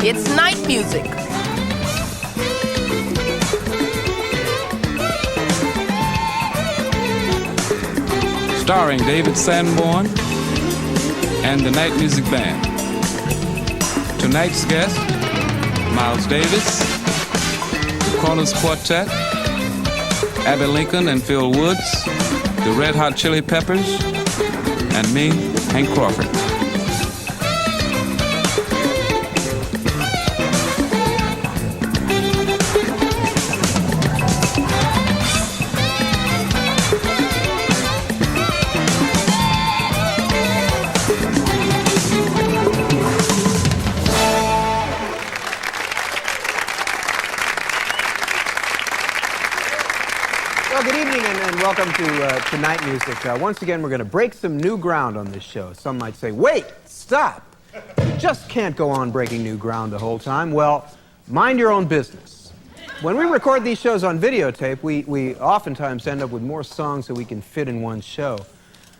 It's night music. Starring David Sanborn and the Night Music Band. Tonight's guest, Miles Davis, the Kronos Quartet, Abbey Lincoln and Phil Woods, the Red Hot Chili Peppers, and me, Hank Crawford. Welcome to Night Music. Once again, we're going to break some new ground on this show. Some might say, wait, stop. You just can't go on breaking new ground the whole time. Well, mind your own business. When we record these shows on videotape, we oftentimes end up with more songs than we can fit in one show.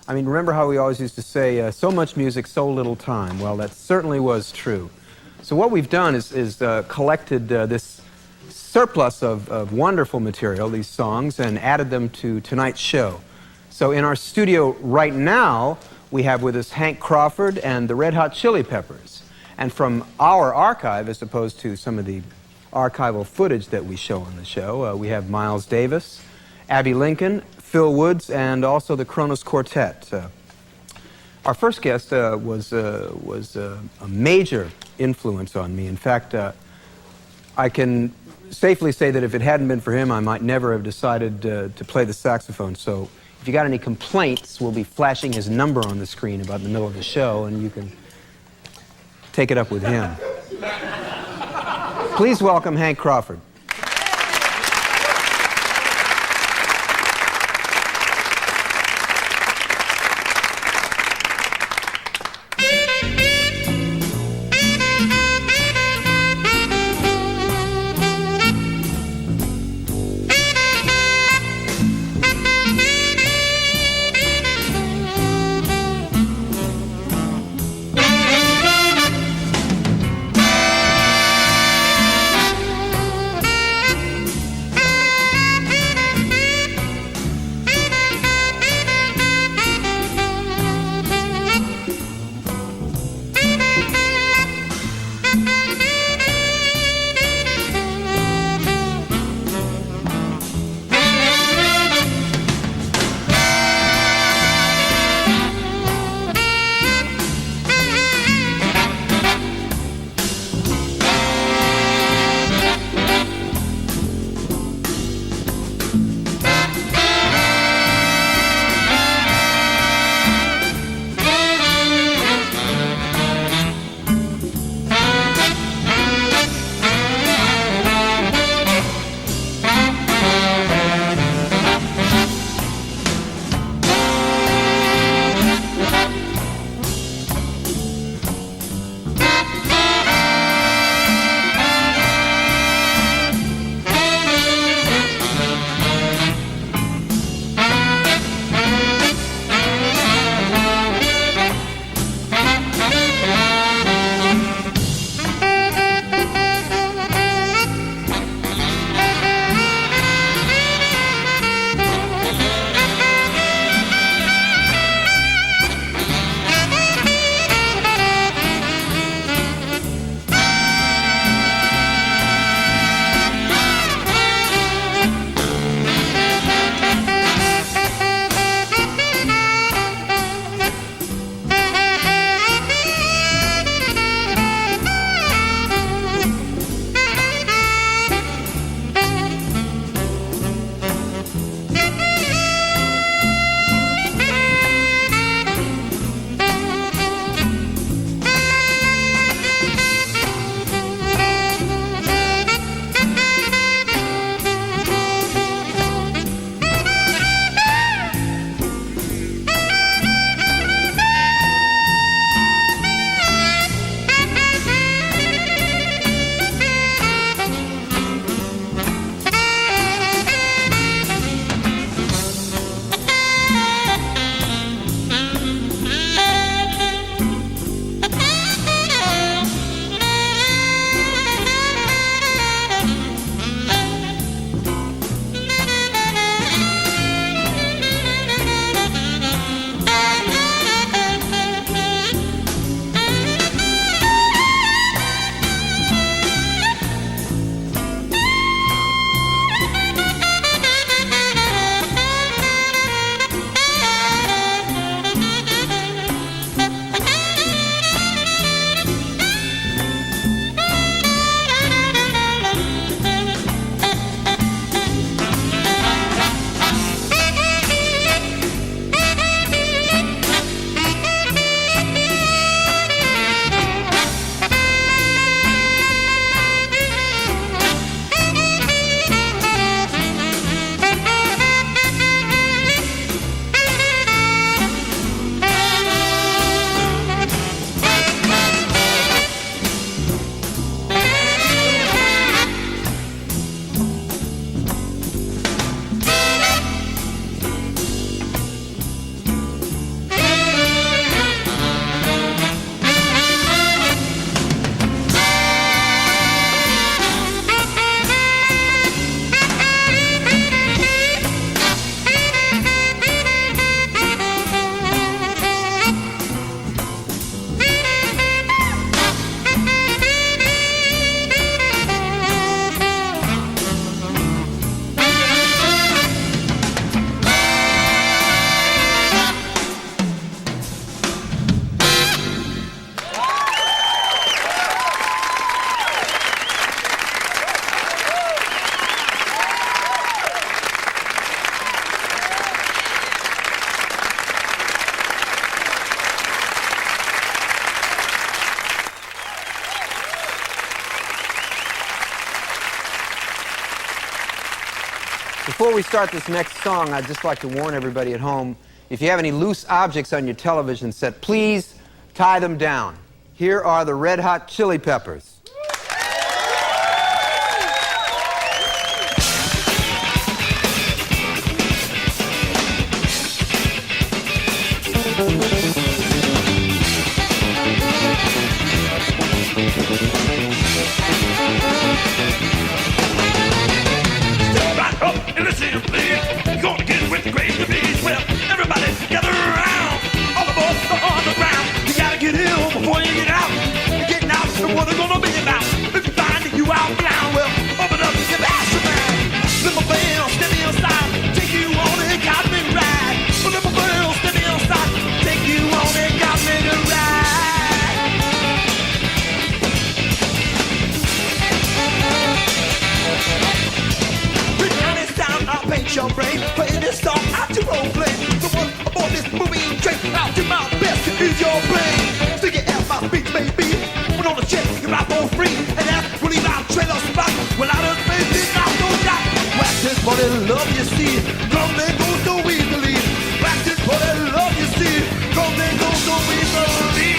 I mean, remember how we always used to say, so much music, so little time? Well, that certainly was true. So what we've done is collected this surplus of wonderful material, these songs, and added them to tonight's show. So in our studio right now, we have with us Hank Crawford and the Red Hot Chili Peppers. And from our archive, as opposed to some of the archival footage that we show on the show, we have Miles Davis, Abbey Lincoln, Phil Woods, and also the Kronos Quartet. Our first guest was a major influence on me. In fact, I can safely say that if it hadn't been for him, I might never have decided to play the saxophone. So if you got any complaints, we'll be flashing his number on the screen about in the middle of the show, and you can take it up with him. Please welcome Hank Crawford. Before we start this next song, I'd just like to warn everybody at home, if you have any loose objects on your television set, please tie them down. Here are the Red Hot Chili Peppers. Your brain, playing this song out to role play. The one aboard this moving train, out to my best to use your brain. Stick it at my speech, baby. Put on the check, you're out for free. And that's really my trailer spot. Well, I done made this out, no doubt. Wax this for the love you see. Come and go so easily. Wax this for the love you see. Come and go so easily.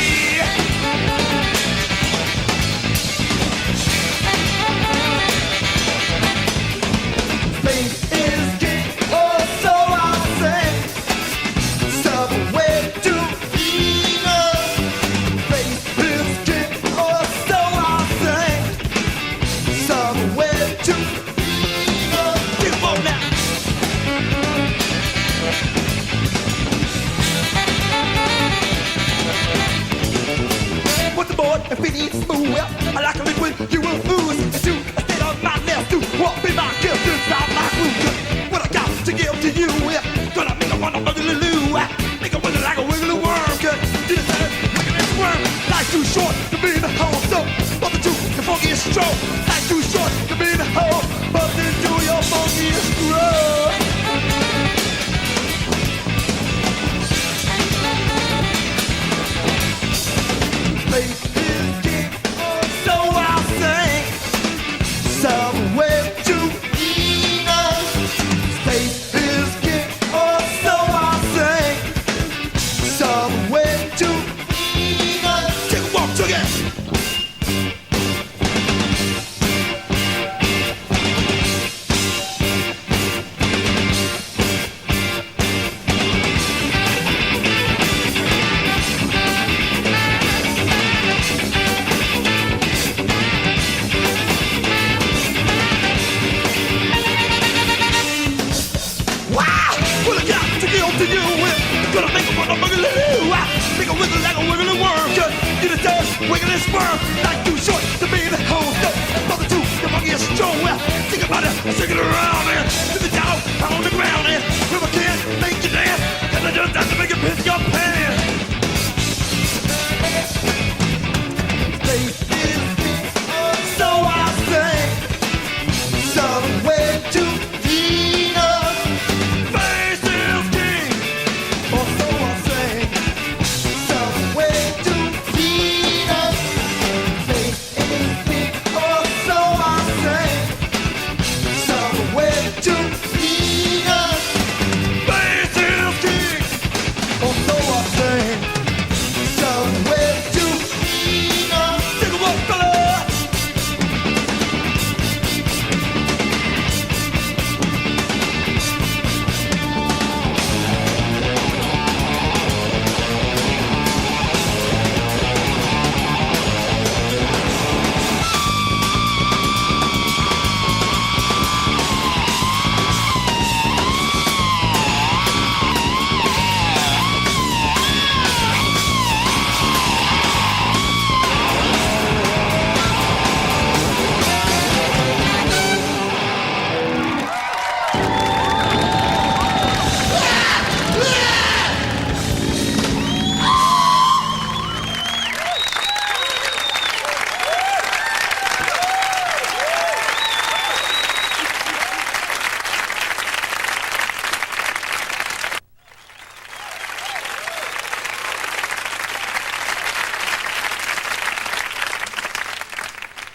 Space is king, oh, so I'll say. Subway to Venus. Space is king, oh, so I'll say. Subway to Venus. Come on now. Put the board and feet eat smooth. Well, I like a liquid, you will ooze. And you stay on my left to walk be my gift inside my groove. What I got to give to you, gonna make a one ugly loo. Make a wiggle like a wiggly worm. Good, do the same, look at this worm. Life's too short to be in the hole, so but the truth, the funky is strong. Life's too short to be in the hole, but into your funky is strong. Space is king, oh, so I'll sing. Somewhere to Venus. Space is king, oh, so I'll sing. Somewhere to Venus. Take a walk together.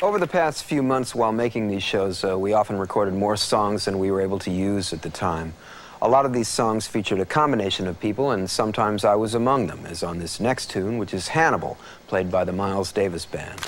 Over the past few months while making these shows, we often recorded more songs than we were able to use at the time. A lot of these songs featured a combination of people, and sometimes I was among them, as on this next tune, which is Hannibal, played by the Miles Davis Band.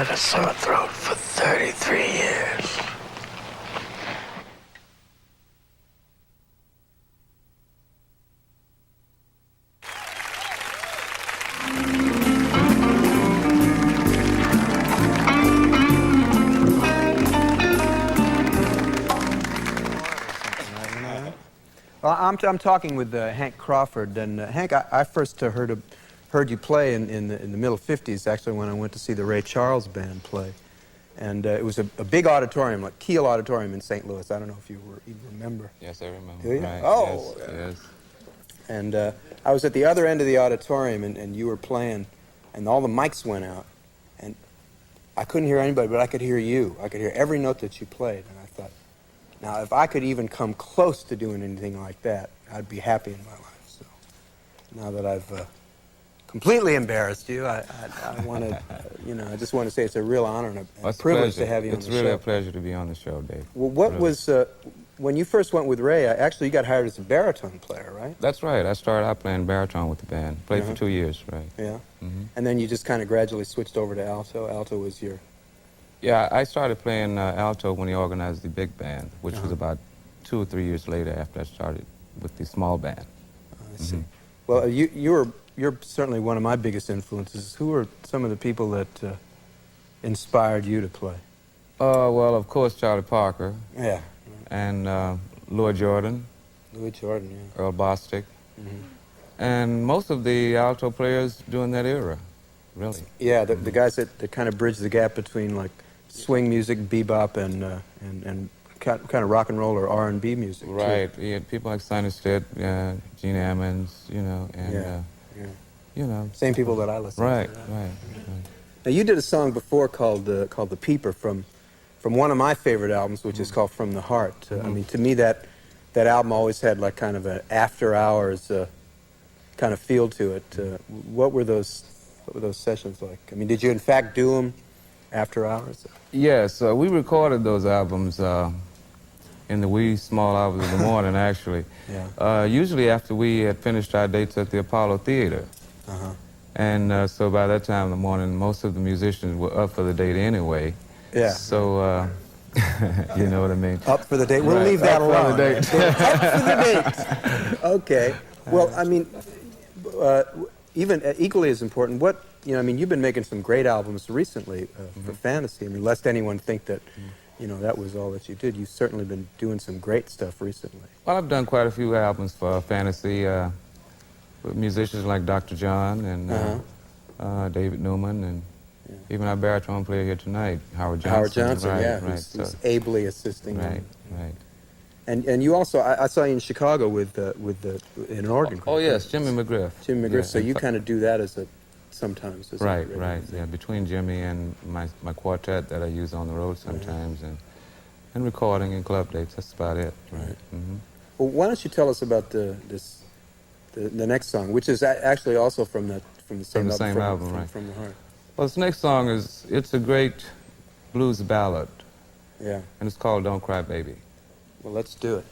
had a sore throat for 33 years. Well, I'm talking with Hank Crawford, and Hank, I first heard you play in the middle 50s, actually, when I went to see the Ray Charles Band play. And it was a big auditorium, like Kiel Auditorium in St. Louis. I don't know if you remember. Yes, I remember. Do you? Right. Oh! Yes, yes. And I was at the other end of the auditorium, and you were playing, and all the mics went out. And I couldn't hear anybody, but I could hear you. I could hear every note that you played. And I thought, now, if I could even come close to doing anything like that, I'd be happy in my life. So now that I've completely embarrassed you, I want to, I just want to say it's a real honor and a privilege to have you on the show. It's really a pleasure to be on the show, Dave. Well, what really. was, when you first went with Ray, actually you got hired as a baritone player, right? That's right. I started out playing baritone with the band. Played for 2 years, right. Yeah. And then you just kind of gradually switched over to alto. Alto was your... Yeah, I started playing alto when he organized the big band, which was about 2 or 3 years later after I started with the small band. I see. Well, you're certainly one of my biggest influences. Who are some of the people that inspired you to play? Well, of course, Charlie Parker. Yeah. And Lloyd Jordan. Lloyd Jordan, yeah. Earl Bostic. And most of the alto players during that era, really. Yeah, the guys that kind of bridge the gap between, like, swing music, bebop, and kind of rock and roll or R&B music. Right. Too. You had people like Sonny Stitt, Gene Ammons, and same people that I listen to. Right. Right. Now, you did a song before called "The Peeper" from one of my favorite albums, which is called "From the Heart." I mean, to me, that album always had like kind of an after hours kind of feel to it. What were those sessions like? I mean, did you in fact do them after hours? Yes, we recorded those albums in the wee small hours of the morning, actually. Usually after we had finished our dates at the Apollo Theater. And so by that time in the morning, most of the musicians were up for the date anyway. Yeah. So, you know what I mean? Up for the date. We'll leave that alone. Up for the date. Up for the date. Okay. Well, I mean, even equally as important, I mean, you've been making some great albums recently for fantasy. I mean, lest anyone think that, that was all that you did. You've certainly been doing some great stuff recently. Well, I've done quite a few albums for fantasy with musicians like Dr. John and David Newman and even our baritone player here tonight, Howard Johnson. Howard Johnson, right, who's ably assisting. Right. And you also, I saw you in Chicago with in an organ. Oh yes, Jimmy McGriff. Jimmy McGriff. Yeah, so you kind of do that sometimes. Right. Yeah, between Jimmy and my quartet that I use on the road sometimes, and recording and club dates. That's about it. Right. Well, why don't you tell us about the next song, which is actually also from the same album, right? From the Heart. Well, this next song it's a great blues ballad. Yeah. And it's called "Don't Cry Baby." Well, let's do it.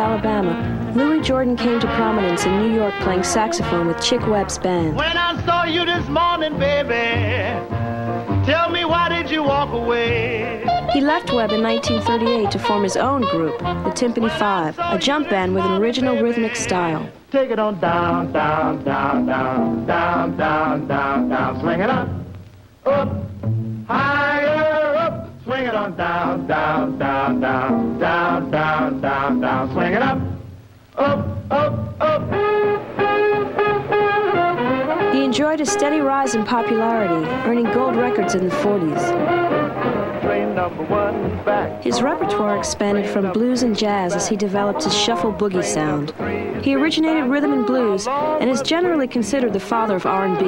Alabama, Louis Jordan came to prominence in New York playing saxophone with Chick Webb's band. When I saw you this morning, baby, tell me why did you walk away? He left Webb in 1938 to form his own group, the Timpani Five, a jump band with an original rhythmic style. Take it on down, down, down, down, down, down, down, down. Swing it up, higher up. Swing it on down, down, down, down, down, down, down, down. Swing it up, up. He enjoyed a steady rise in popularity, earning gold records in the 40s. Train number one back. His repertoire expanded from blues and jazz as he developed his shuffle boogie sound. He originated rhythm and blues and is generally considered the father of R&B.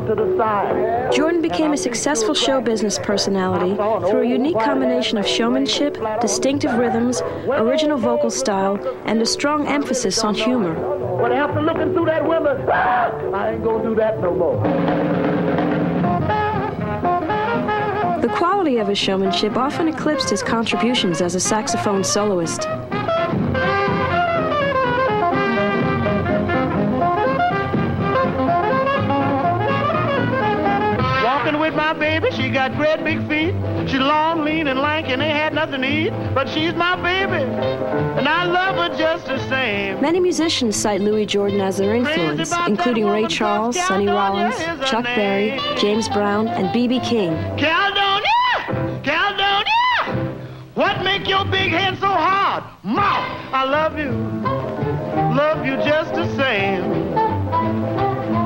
To the side. Jordan became a successful show business personality through a unique combination of showmanship, distinctive rhythms, original vocal style, and a strong emphasis on humor. But after looking through that window, I ain't gonna do that no more. The quality of his showmanship often eclipsed his contributions as a saxophone soloist. With my baby, she got great big feet. She's long, lean, and lank, and ain't had nothing to eat. But she's my baby, and I love her just the same. Many musicians cite Louis Jordan as their influence, including Ray Charles, Sonny Rollins, Chuck Berry, James Brown, and B.B. King. Caledonia! Caledonia! What make your big head so hard? Mouth! I love you just the same.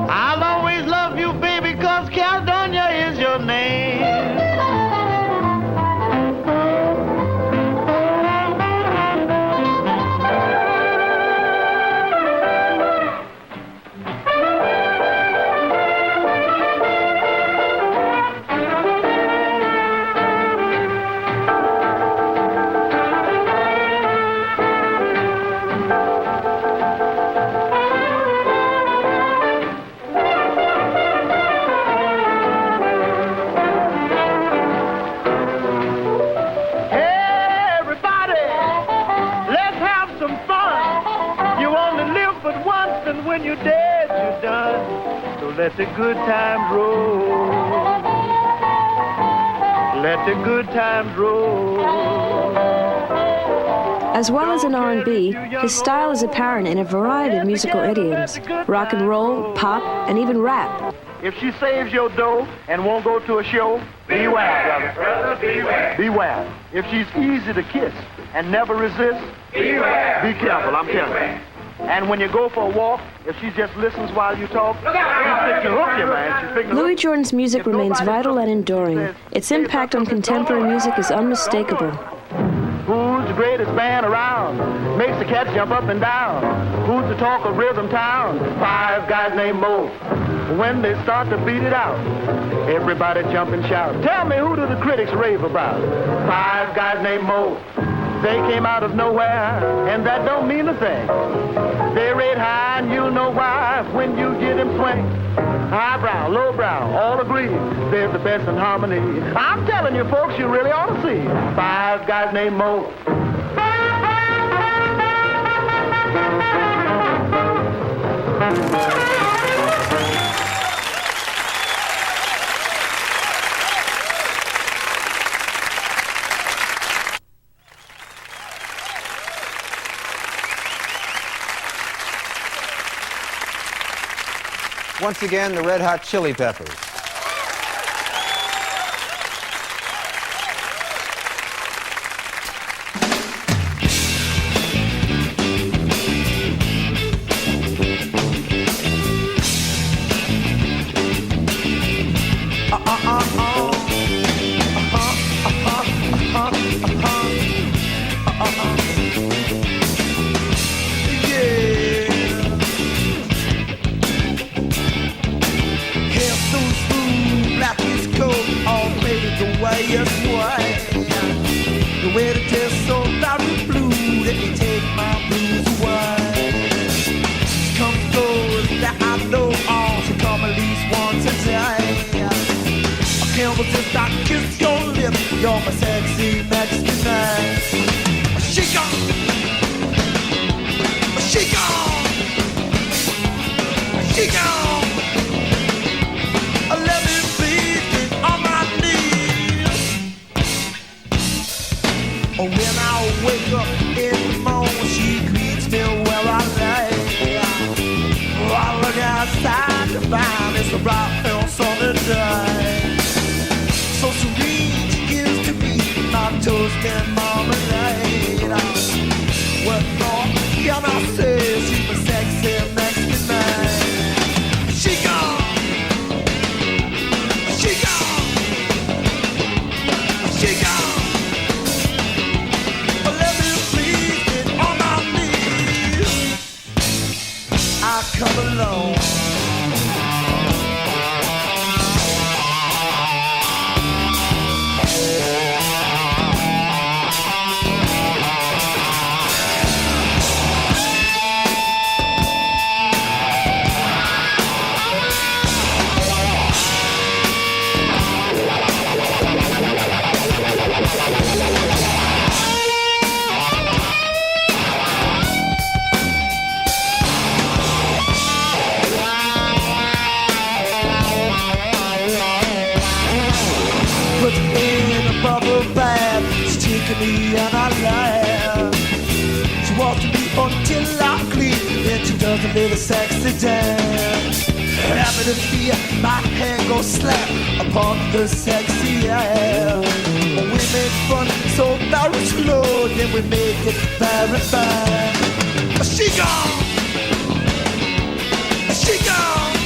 I'll always love you, baby, 'cause Caledonia is your name. When you're dead, you're done. So let the good times roll. Let the good times roll. As well as in R&B, his style is apparent in a variety of musical idioms: rock and roll, pop, and even rap. If she saves your dough and won't go to a show, beware, brother, beware. Beware. If she's easy to kiss and never resists, beware. Be careful, I'm telling you. And when you go for a walk, if she just listens while you talk, she's fixing to hook you, man. Louis Jordan's music remains vital and enduring. Its impact on contemporary music is unmistakable. Who's the greatest band around? Makes the cats jump up and down. Who's the talk of Rhythm Town? 5 guys named Mo. When they start to beat it out, everybody jump and shout. Tell me, who do the critics rave about? 5 guys named Mo. They came out of nowhere, and that don't mean a thing. They rate high, and you'll know why when you get them swing. Highbrow, lowbrow, all agree they're the best in harmony. I'm telling you, folks, you really ought to see 5 guys named Mo. Once again, the Red Hot Chili Peppers. fine as the bright else on the day. So serene she is to me, my toast and marmalade. What more can I say? She's a sexy Mexican man. She gone, she gone, she gone. But let me please get on my knees. I come alone. Me and I laugh. She walks to me until I clean, then she does a little sexy dance. Happy to see my hand go slap upon the sexy ass. We make fun so very slow, then we make it very fast. She gone, she gone,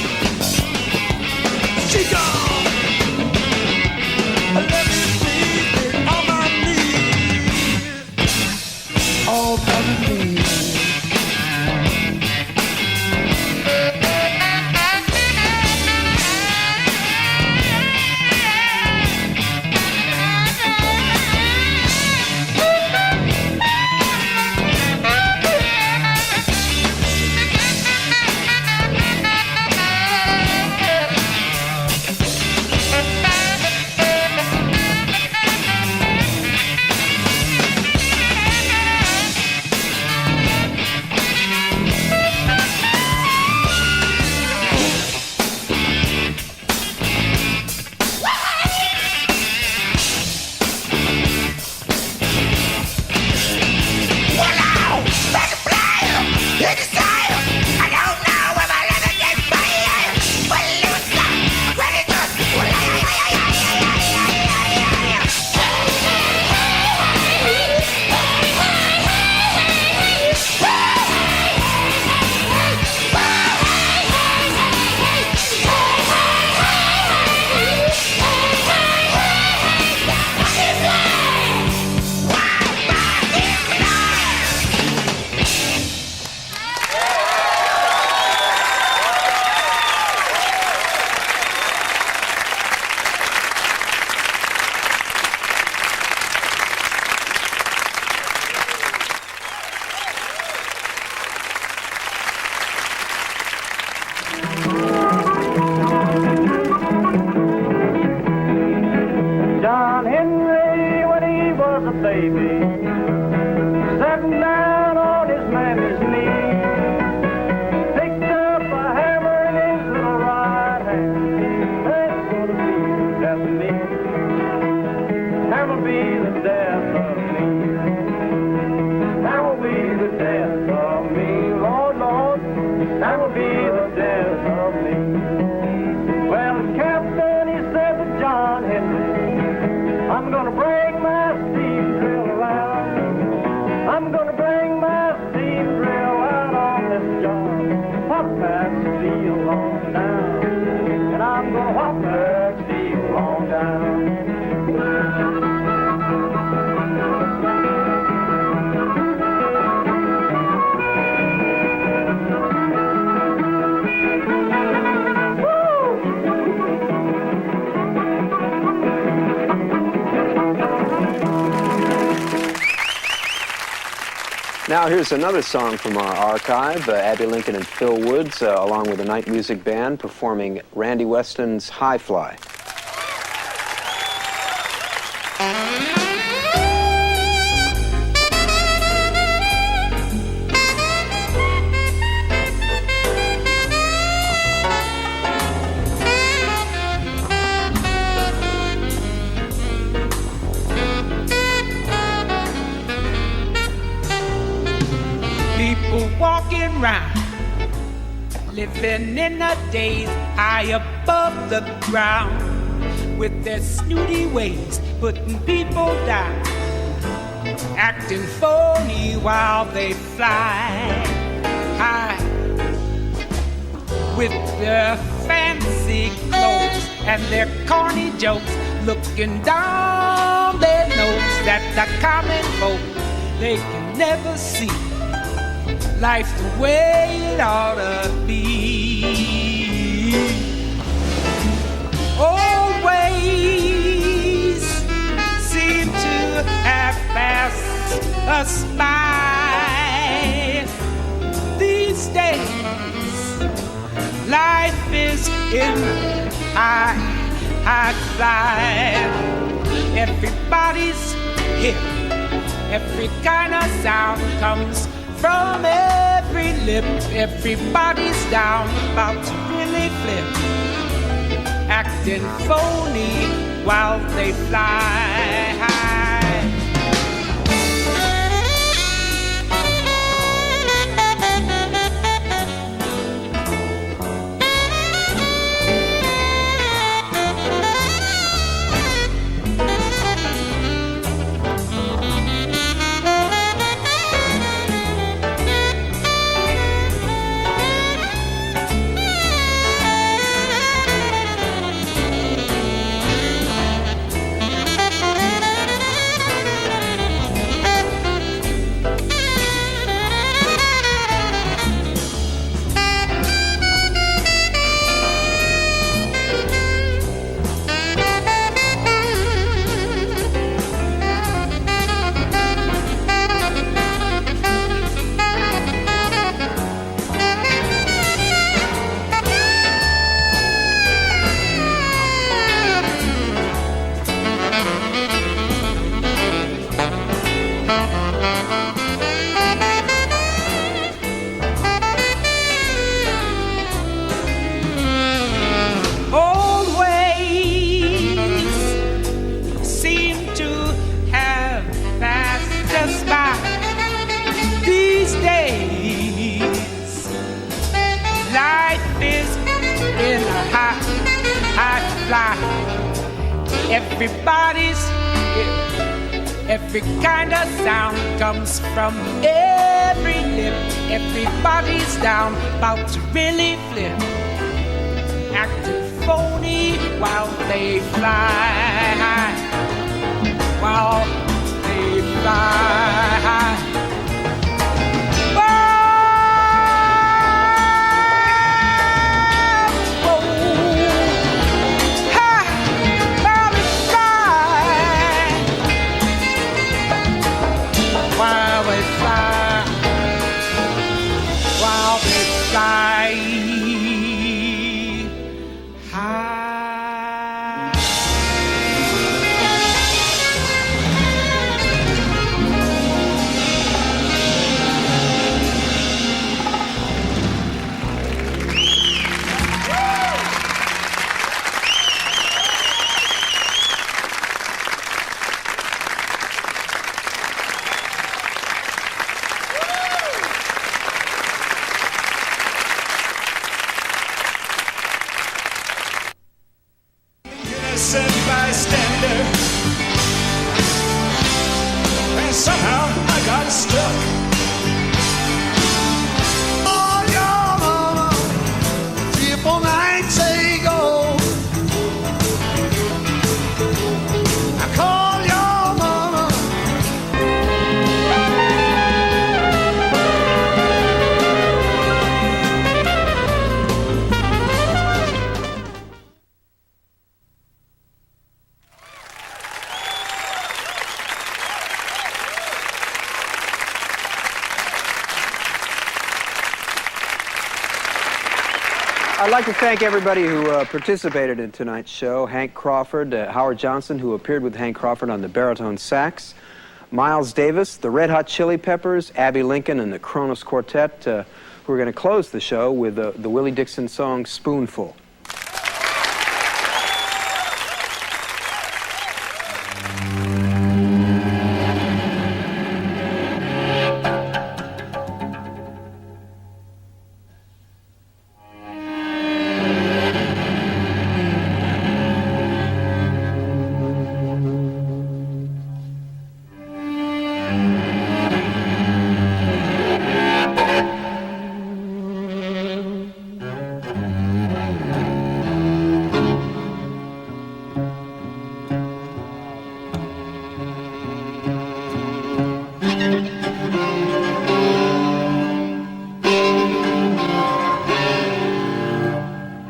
she gone. Let me all for me. Now here's another song from our archive, Abbey Lincoln and Phil Woods, along with the Night Music Band, performing Randy Weston's High Fly. living in the days high above the ground, with their snooty ways putting people down, acting phony while they fly high, with their fancy clothes and their corny jokes, looking down their nose at the common folk. They can never see life the way it ought to be. Always seem to have passed us by. These days, life is in high fly. Everybody's hip, every kind of sound comes from every lip. Everybody's down, about to really flip, acting phony while they fly high. Every kind of sound comes from every lip. Everybody's down, about to really flip, acting phony while they fly high, while they fly high. I'd like to thank everybody who participated in tonight's show. Hank Crawford, Howard Johnson, who appeared with Hank Crawford on the baritone sax, Miles Davis, the Red Hot Chili Peppers, Abbey Lincoln, and the Kronos Quartet, who are going to close the show with the Willie Dixon song, Spoonful.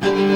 Thank you.